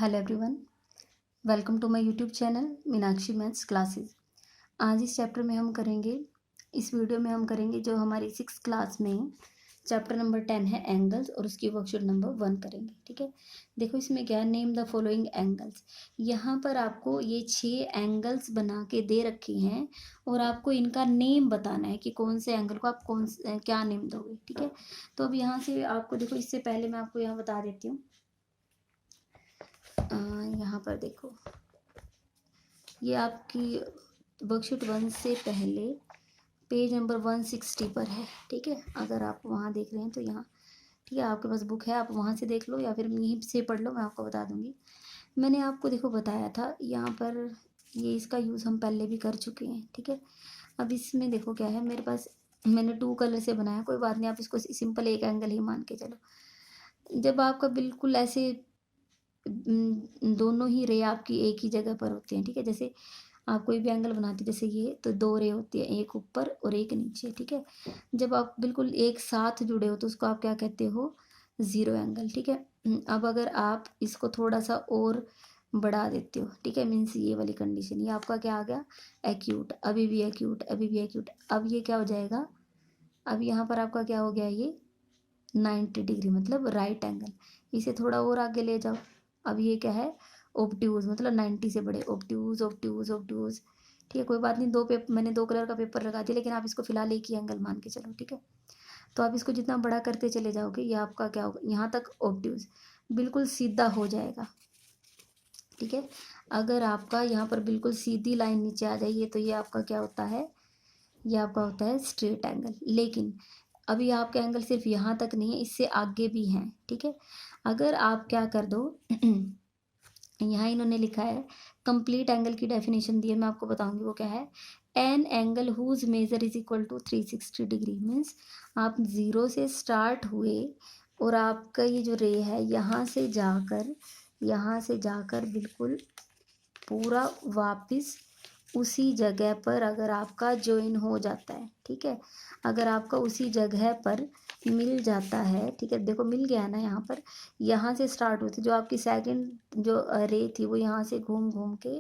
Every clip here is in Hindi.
Hello everyone, welcome to my YouTube channel Meenakshi maths classes. आज इस चैप्टर में हम करेंगे, इस वीडियो में हम करेंगे जो हमारी 6th क्लास में चैप्टर नंबर 10 है एंगल्स, और उसकी वर्कशीट नंबर 1 करेंगे। ठीक है, देखो इसमें क्या है, नेम द फॉलोइंग एंगल्स। यहाँ पर आपको ये 6 एंगल्स बना के दे रखी हैं और आपको इनका नेम बताना है कि कौन से एंगल को आप क्या नेम दोगे। ठीक है, तो अब यहाँ से आपको देखो, इससे पहले मैं आपको यहाँ बता देती हूँ। यहाँ पर देखो, ये आपकी वर्कशीट 1 से पहले पेज नंबर 160 पर है। ठीक है, अगर आप वहाँ देख रहे हैं तो यहाँ, ठीक है, आपके पास बुक है, आप वहाँ से देख लो या फिर यहीं से पढ़ लो, मैं आपको बता दूँगी। मैंने आपको देखो बताया था यहाँ पर, ये इसका यूज़ हम पहले भी कर चुके हैं। ठीक है, अब इसमें देखो क्या है, मेरे पास मैंने 2 कलर से बनाया, कोई बात नहीं, आप इसको सिंपल एक एंगल ही मान के चलो। जब आपका बिल्कुल ऐसे दोनों ही रे आपकी एक ही जगह पर होते हैं। ठीक है, जैसे आप कोई भी एंगल बनाते हैं, जैसे ये तो 2 रे होती है, एक ऊपर और एक नीचे। ठीक है, जब आप बिल्कुल एक साथ जुड़े हो तो उसको आप क्या कहते हो, ज़ीरो एंगल। ठीक है, अब अगर आप इसको थोड़ा सा और बढ़ा देते हो, ठीक है, मीन्स ये वाली कंडीशन, ये आपका क्या आ गया, एक्यूट, अभी भी एक्यूट, अभी भी एक्यूट। अब ये क्या हो जाएगा, अब यहाँ पर आपका क्या हो गया, ये 90 डिग्री मतलब राइट एंगल। इसे थोड़ा और आगे ले जाओ, अब ये क्या है, ऑब्ट्यूज, मतलब 90 से बड़े, ऑब्ट्यूज ऑब्ट्यूज ऑब्ट्यूज। ठीक है, कोई बात नहीं, मैंने 2 कलर का पेपर लगा दिया, लेकिन आप इसको फिलहाल एक ही एंगल मान के चलो। ठीक है, तो आप इसको जितना बड़ा करते चले जाओगे, ये आपका क्या होगा, यहाँ तक ऑब्ट्यूज बिल्कुल सीधा हो जाएगा। ठीक है, अगर आपका यहाँ पर बिल्कुल सीधी लाइन नीचे आ जाएगी तो ये आपका क्या होता है, ये आपका होता है स्ट्रेट एंगल। लेकिन अभी आपके एंगल सिर्फ यहाँ तक नहीं है, इससे आगे भी हैं। ठीक है, अगर आप क्या कर दो यहाँ इन्होंने लिखा है, कंप्लीट एंगल की डेफिनेशन दी है, मैं आपको बताऊंगी वो क्या है। An angle whose measure is equal to 360 degree, means आप 0 से स्टार्ट हुए और आपका ये जो रे है यहाँ से जाकर बिल्कुल पूरा वापस उसी जगह पर अगर आपका ज्वाइन हो जाता है। ठीक है, अगर आपका उसी जगह पर मिल जाता है, ठीक है, देखो मिल गया ना, यहाँ पर, यहाँ से स्टार्ट हुई थी जो आपकी सेकंड जो रे थी, वो यहाँ से घूम घूम के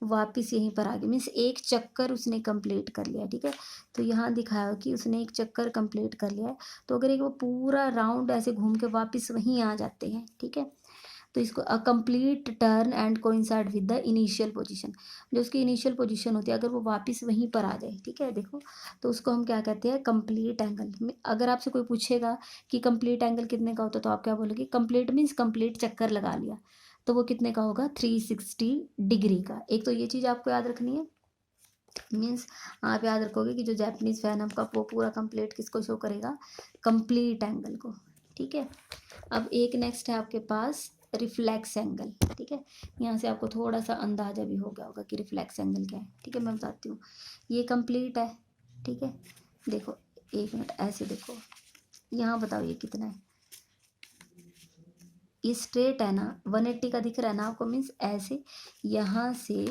वापस यहीं पर आ गई, मीन्स एक चक्कर उसने कंप्लीट कर लिया। ठीक है, तो यहाँ दिखाया कि उसने एक चक्कर कंप्लीट कर लिया है। तो अगर एक वो पूरा राउंड ऐसे घूम के वापस वहीं आ जाते हैं, ठीक है, तो इसको a complete turn and coincide with the initial position, जो उसकी इनिशियल पोजीशन होती है, अगर वो वापस वहीं पर आ जाए, ठीक है, देखो, तो उसको हम क्या कहते हैं, कंप्लीट एंगल। अगर आपसे कोई पूछेगा कि कंप्लीट एंगल कितने का होता है, तो आप क्या बोलोगे, कंप्लीट मीन्स कंप्लीट चक्कर लगा लिया, तो वो कितने का होगा, 360 डिग्री का। एक तो ये चीज़ आपको याद रखनी है, मीन्स आप याद रखोगे कि जो जापानीज फैन आपका, वो पूरा कंप्लीट किसको शो करेगा, कंप्लीट एंगल को। ठीक है, अब एक नेक्स्ट है आपके पास रिफ्लेक्स एंगल। ठीक है, यहाँ से आपको थोड़ा सा अंदाजा भी हो गया होगा कि रिफ्लेक्स एंगल क्या है। ठीक है, मैं बताती हूँ, ये कंप्लीट है। ठीक है, देखो, एक मिनट, ऐसे देखो, यहाँ बताओ ये कितना है, ये स्ट्रेट है ना, 180 का दिख रहा है ना आपको, मीन्स ऐसे यहाँ से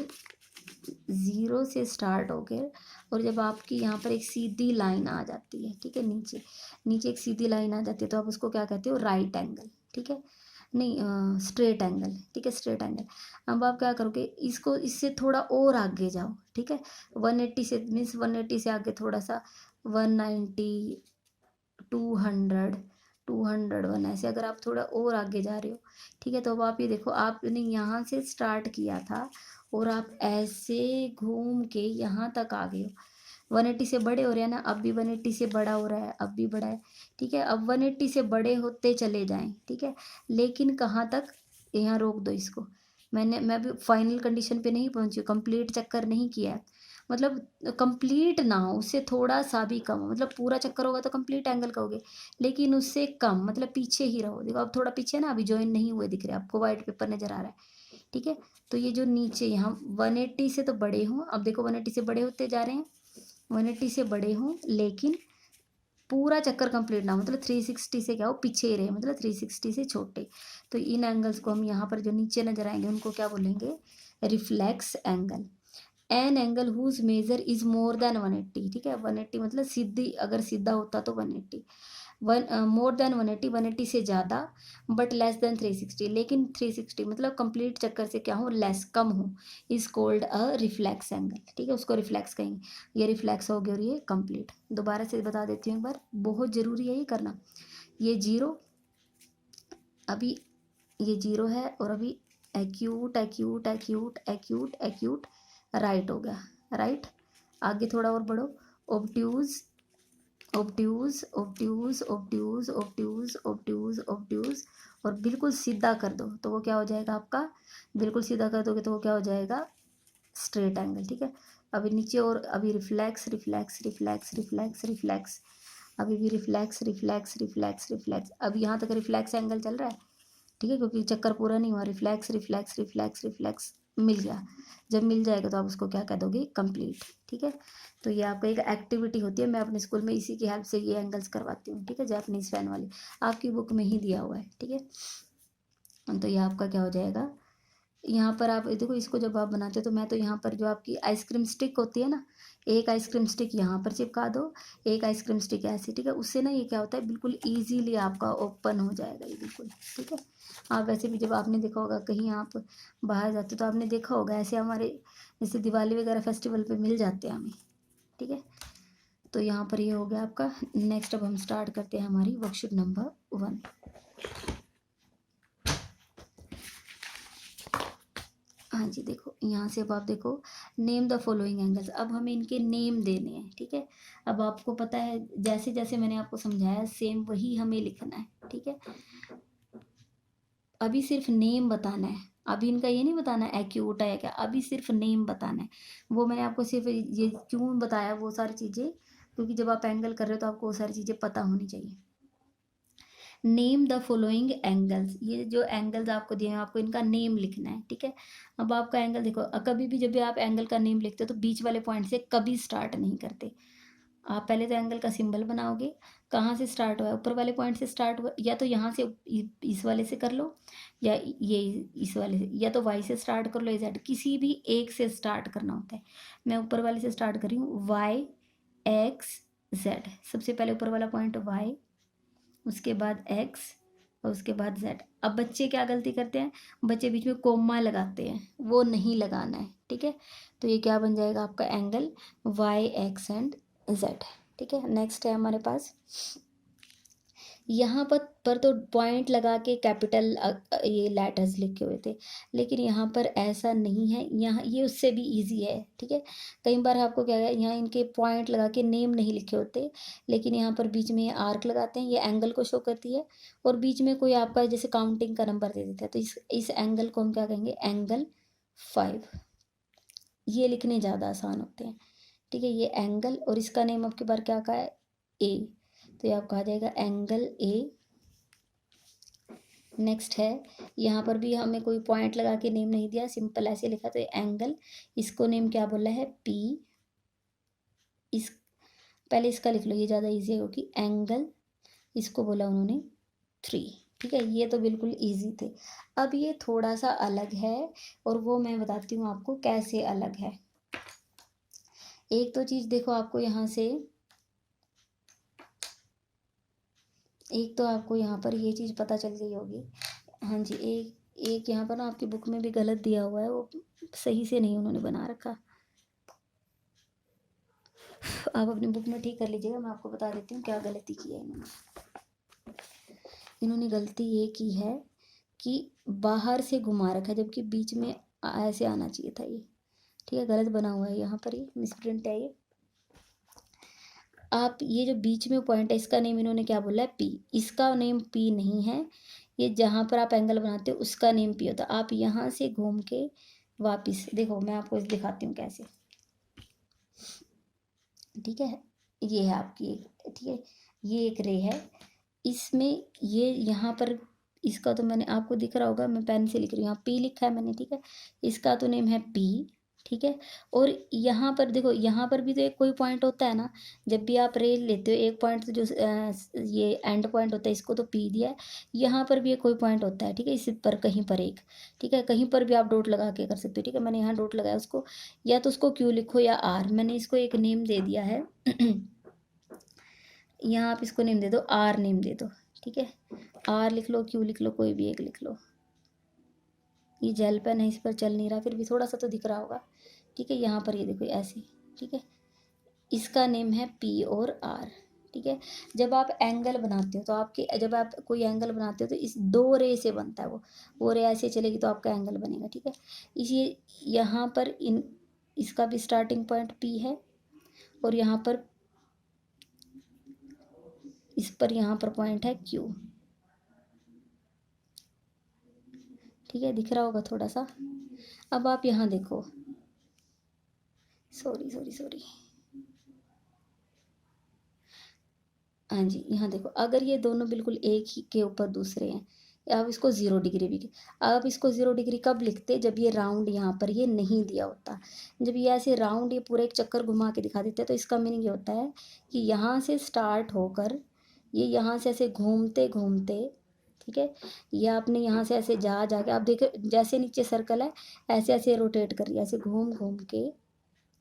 0 से स्टार्ट हो गए, और जब आपकी यहाँ पर एक सीधी लाइन आ जाती है, ठीक है, नीचे नीचे एक सीधी लाइन आ जाती है, तो आप उसको क्या कहते हो, राइट एंगल। ठीक है, नहीं, स्ट्रेट एंगल। ठीक है, स्ट्रेट एंगल। अब आप क्या करोगे, इसको इससे थोड़ा और आगे जाओ। ठीक है, 180 से, मीन्स 180 से आगे थोड़ा सा, 190, 200, 201, ऐसे अगर आप थोड़ा और आगे जा रहे हो, ठीक है, तो अब आप ये देखो, आपने यहाँ से स्टार्ट किया था और आप ऐसे घूम के यहाँ तक आ गए हो। 180 से बड़े हो रहे हैं ना, अब भी 180 से बड़ा हो रहा है, अब भी बड़ा है। ठीक है, अब 180 से बड़े होते चले जाएं। ठीक है, लेकिन कहाँ तक, यहाँ रोक दो इसको, मैं भी फाइनल कंडीशन पे नहीं पहुंची, कंप्लीट चक्कर नहीं किया है, मतलब कंप्लीट ना हो, उससे थोड़ा सा भी कम हो, मतलब पूरा चक्कर होगा तो कंप्लीट एंगल कहोगे, लेकिन उससे कम, मतलब पीछे ही रहो। देखो अब थोड़ा पीछे ना, अभी ज्वाइन नहीं हुए दिख रहे, आपको वाइट पेपर नजर आ रहा है। ठीक है, तो ये जो नीचे यहाँ 180 से तो बड़े हों, अब देखो 180 से बड़े होते जा रहे हैं, 180 से बड़े हों, लेकिन पूरा चक्कर कंप्लीट ना हो, मतलब 360 से क्या हो, पीछे ही रहे, मतलब 360 से छोटे। तो इन एंगल्स को हम यहाँ पर जो नीचे नजर आएंगे उनको क्या बोलेंगे, reflex angle. An angle whose measure is more than 180। ठीक है, 180 मतलब सीधी, अगर सीधा होता तो 180, मोर देन 180, 180 से ज़्यादा, बट लेस देन 360, लेकिन 360 मतलब कंप्लीट चक्कर से क्या हो, लेस कम हो, is called a reflex angle. ठीक है, उसको रिफ्लेक्स कहेंगे। ये रिफ्लेक्स हो गया और ये कंप्लीट। दोबारा से बता देती हूँ एक बार, बहुत ज़रूरी है ये करना। ये जीरो, अभी ये जीरो है, और अभी acute acute acute acute acute right हो गया, राइट। आगे थोड़ा और बढ़ो, obtuse obtuse obtuse obtuse obtuse obtuse obtuse, और बिल्कुल सीधा कर दो तो वो क्या हो जाएगा आपका, बिल्कुल सीधा कर दोगे तो वो क्या हो जाएगा, स्ट्रेट एंगल। ठीक है, अभी नीचे, और अभी reflex reflex reflex reflex reflex, अभी भी रिफ्लेक्स रिफ्लेक्स रिफ्लेक्स रिफ्लेक्स, अभी यहाँ तक रिफ्लेक्स एंगल चल रहा है। ठीक है, क्योंकि चक्कर पूरा नहीं हुआ, रिफ्लेक्स रिफ्लेक्स रिफ्लेक्स रिफ्लेक्स मिल गया। जब मिल जाएगा तो आप उसको क्या कह दोगे, कंप्लीट। ठीक है, तो ये आपका एक एक्टिविटी होती है, मैं अपने स्कूल में इसी की हेल्प से ये एंगल्स करवाती हूँ। ठीक है, जापानीज फैन वाली, आपकी बुक में ही दिया हुआ है। ठीक है, तो ये आपका क्या हो जाएगा, यहाँ पर आप देखो, इसको जब आप बनाते हो तो मैं तो यहाँ पर जो आपकी आइसक्रीम स्टिक होती है ना, एक आइसक्रीम स्टिक यहाँ पर चिपका दो, एक आइसक्रीम स्टिक ऐसे। ठीक है, उससे ना ये क्या होता है, बिल्कुल ईजीली आपका ओपन हो जाएगा ये, बिल्कुल। ठीक है, आप वैसे भी जब आपने देखा होगा कहीं आप बाहर जाते हो तो आपने देखा होगा ऐसे, हमारे जैसे दिवाली वगैरह फेस्टिवल पे मिल जाते हैं हमें। ठीक है, तो यहाँ पर ये हो गया आपका। नेक्स्ट अब हम स्टार्ट करते हैं हमारी वर्कशीट नंबर 1। हाँ जी, देखो यहाँ से अब आप देखो, नेम द फॉलोइंग एंगल्स, अब हमें इनके नेम देने हैं। ठीक है, अब आपको पता है जैसे जैसे मैंने आपको समझाया सेम वही हमें लिखना है। ठीक है, अभी सिर्फ नेम बताना है, अभी इनका ये नहीं बताना एक्यूट है या क्या, अभी सिर्फ नेम बताना है। वो मैंने आपको सिर्फ ये क्यों बताया, वो सारी चीज़ें, क्योंकि जब आप एंगल कर रहे हो तो आपको वो सारी चीज़ें पता होनी चाहिए। नेम द फॉलोइंग एंगल्स, ये जो एंगल्स आपको दिए हैं आपको इनका नेम लिखना है। ठीक है, अब आपका एंगल देखो, कभी भी जब भी आप एंगल का नेम लिखते हो तो बीच वाले पॉइंट से कभी स्टार्ट नहीं करते। आप पहले तो एंगल का सिंबल बनाओगे, कहाँ से स्टार्ट हुआ है, ऊपर वाले पॉइंट से स्टार्ट हुआ, या तो यहाँ से इस वाले से कर लो, या ये इस वाले से, या तो वाई से स्टार्ट कर लो, या जेड, किसी भी एक से स्टार्ट करना होता है। मैं ऊपर वाले से स्टार्ट कर रही हूँ, वाई एक्स जेड, सबसे पहले ऊपर वाला पॉइंट वाई, उसके बाद एक्स, और उसके बाद जेड। अब बच्चे क्या गलती करते हैं, बच्चे बीच में कोमा लगाते हैं, वो नहीं लगाना है। ठीक है, तो ये क्या बन जाएगा आपका angle, Y X and Z. ठीक है, नेक्स्ट है हमारे पास, यहाँ पर तो पॉइंट लगा के कैपिटल ये लेटर्स लिखे हुए थे, लेकिन यहाँ पर ऐसा नहीं है, यहाँ ये उससे भी इजी है। ठीक है, कई बार आपको क्या है, यहाँ इनके पॉइंट लगा के नेम नहीं लिखे होते, लेकिन यहाँ पर बीच में आर्क लगाते हैं, ये एंगल को शो करती है, और बीच में कोई आपका जैसे काउंटिंग का नंबर दे देता है, तो इस एंगल को हम क्या कहेंगे, एंगल 5। ये लिखने ज़्यादा आसान होते हैं। ठीक है, ये एंगल, और इसका नेम आपके बार क्या कहा है, ए, तो ये आपका आ जाएगा एंगल ए। नेक्स्ट है, यहाँ पर भी हमें कोई पॉइंट लगा के नेम नहीं दिया, सिंपल ऐसे लिखा, तो एंगल, इसको नेम क्या बोला है, पी। इस पहले इसका लिख लो, ये ज़्यादा इजी है, क्योंकि एंगल, इसको बोला उन्होंने 3। ठीक है, ये तो बिल्कुल इजी थे। अब ये थोड़ा सा अलग है, और वो मैं बताती हूँ आपको कैसे अलग है। एक तो चीज़ देखो, आपको यहाँ से एक तो आपको यहाँ पर ये चीज़ पता चल गई होगी। हाँ जी, एक यहाँ पर ना आपकी बुक में भी गलत दिया हुआ है, वो सही से नहीं उन्होंने बना रखा, आप अपनी बुक में ठीक कर लीजिएगा। मैं आपको बता देती हूँ क्या गलती की है इन्होंने गलती ये की है कि बाहर से घुमा रखा है, जबकि बीच में ऐसे आना चाहिए था ये। ठीक है, गलत बना हुआ है यहाँ पर, ये मिसप्रिंट है ये। आप ये जो बीच में पॉइंट है, इसका नेम इन्होंने क्या बोला है, पी, इसका नेम पी नहीं है। ये जहाँ पर आप एंगल बनाते हो उसका नेम पी होता है। आप यहाँ से घूम के वापस देखो, मैं आपको दिखाती हूँ कैसे। ठीक है, ये है आपकी एक, ठीक है, ये एक रे है, इसमें ये यहाँ पर, इसका तो मैंने आपको दिख रहा होगा, मैं पेन से लिख रही हूँ, यहाँ पी लिखा है मैंने। ठीक है, इसका तो नेम है पी। ठीक है, और यहाँ पर देखो, यहाँ पर भी तो एक कोई पॉइंट होता है ना, जब भी आप रे लेते हो एक पॉइंट, तो जो ये एंड पॉइंट होता है, इसको तो पी दिया है, यहाँ पर भी एक कोई पॉइंट होता है। ठीक है, इस पर कहीं पर एक, ठीक है, कहीं पर भी आप डॉट लगा के कर सकते हो। ठीक है, मैंने यहाँ डॉट लगाया, उसको या तो उसको क्यू लिखो या आर, मैंने इसको एक नेम दे दिया है यहाँ आप इसको नेम दे दो, आर नेम दे दो, ठीक है। आर लिख लो, क्यू लिख लो, कोई भी एक लिख लो। ये जेल पेन है, इस पर चल नहीं रहा, फिर भी थोड़ा सा तो दिख रहा होगा, ठीक है। यहाँ पर ये देखो ऐसे, ठीक है। इसका नेम है पी और आर, ठीक है। जब आप एंगल बनाते हो तो आपके, जब आप कोई एंगल बनाते हो तो इस दो रे से बनता है वो रे ऐसे चलेगी तो आपका एंगल बनेगा, ठीक है। इसी यहाँ पर इसका भी स्टार्टिंग पॉइंट पी है और यहाँ पर इस पर यहाँ पर पॉइंट है क्यू, ठीक है। दिख रहा होगा थोड़ा सा। अब आप यहाँ देखो, सॉरी, हाँ जी, यहाँ देखो, अगर ये दोनों बिल्कुल एक ही के ऊपर दूसरे हैं, अब इसको 0 डिग्री भी, अब इसको 0 डिग्री कब लिखते, जब ये राउंड यहाँ पर ये नहीं दिया होता। जब ये ऐसे राउंड ये पूरा एक चक्कर घुमा के दिखा देते हैं तो इसका मीनिंग ये होता है कि यहाँ से स्टार्ट होकर ये यहाँ से ऐसे घूमते घूमते, ठीक है, ये आपने यहाँ से ऐसे जाके, आप देखो जैसे नीचे सर्कल है ऐसे ऐसे रोटेट कर रही है, ऐसे घूम घूम के,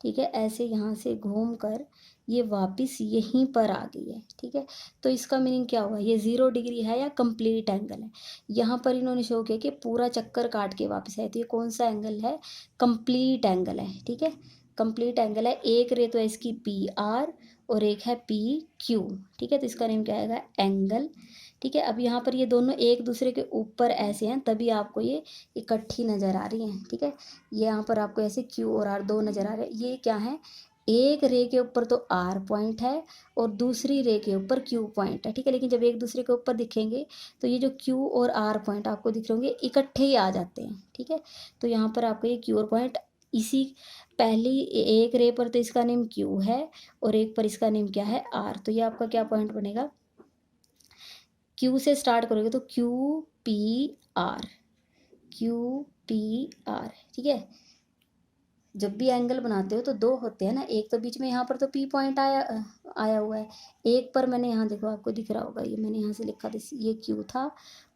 ठीक है, ऐसे यहाँ से घूम कर ये वापस यहीं पर आ गई है, ठीक है। तो इसका मीनिंग क्या हुआ, ये 0 डिग्री है या कंप्लीट एंगल है। यहाँ पर इन्होंने शो किया कि पूरा चक्कर काट के वापस आए, तो ये कौन सा एंगल है, कंप्लीट एंगल है, ठीक है। कंप्लीट एंगल है। एक रे तो है इसकी पी आर और एक है पी क्यू, ठीक है। तो इसका नेम क्या आएगा, एंगल, ठीक है। अब यहाँ पर ये दोनों एक दूसरे के ऊपर ऐसे हैं तभी आपको ये इकट्ठी नज़र आ रही हैं, ठीक है। ये यहाँ पर आपको ऐसे क्यू और आर दो नज़र आ रहे हैं। ये क्या है, एक रे के ऊपर तो आर पॉइंट है और दूसरी रे के ऊपर क्यू पॉइंट है, ठीक है। लेकिन जब एक दूसरे के ऊपर दिखेंगे तो ये जो क्यू और आर पॉइंट आपको दिख रहे होंगे इकट्ठे ही आ जाते हैं, ठीक है। तो यहाँ पर आपको ये क्यू और पॉइंट, इसी पहली एक रे पर तो इसका नेम क्यू है और एक पर इसका नेम क्या है, आर। तो ये आपका क्या पॉइंट बनेगा, क्यू से स्टार्ट करोगे तो Q P R, Q P R, ठीक है। जब भी एंगल बनाते हो तो दो होते हैं ना, एक तो बीच में यहाँ पर तो पी पॉइंट आया हुआ है, एक पर मैंने यहाँ देखो आपको दिख रहा होगा, ये मैंने यहाँ से लिखा था, ये क्यू था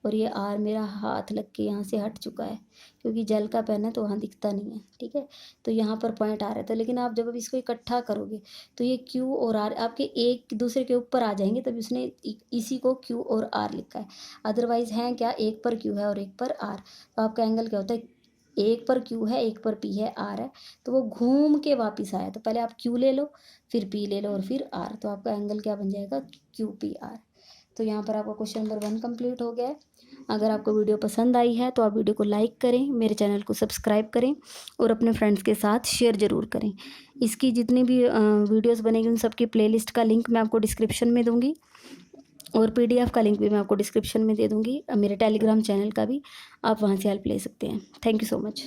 और ये आर मेरा हाथ लग के यहाँ से हट चुका है क्योंकि जेल का पेन है तो वहाँ दिखता नहीं है, ठीक है। तो यहाँ पर पॉइंट आ रहा था, लेकिन आप जब अब इसको इकट्ठा करोगे तो ये क्यू और आर आपके एक दूसरे के ऊपर आ जाएंगे, तभी उसने इसी को क्यू और आर लिखा है। अदरवाइज है क्या, एक पर क्यू है और एक पर आर, तो आपका एंगल क्या होता है, एक पर क्यू है एक पर पी है आर है, तो वो घूम के वापस आया, तो पहले आप क्यू ले लो फिर पी ले लो और फिर आर, तो आपका एंगल क्या बन जाएगा, क्यू पी आर। तो यहाँ पर आपका क्वेश्चन नंबर 1 कंप्लीट हो गया है। अगर आपको वीडियो पसंद आई है तो आप वीडियो को लाइक करें, मेरे चैनल को सब्सक्राइब करें और अपने फ्रेंड्स के साथ शेयर ज़रूर करें। इसकी जितनी भी वीडियोस बनेगी उन सबकी प्लेलिस्ट का लिंक मैं आपको डिस्क्रिप्शन में दूंगी और PDF का लिंक भी मैं आपको डिस्क्रिप्शन में दे दूंगी, मेरे टेलीग्राम चैनल का भी, आप वहाँ से हेल्प ले सकते हैं। Thank you so much.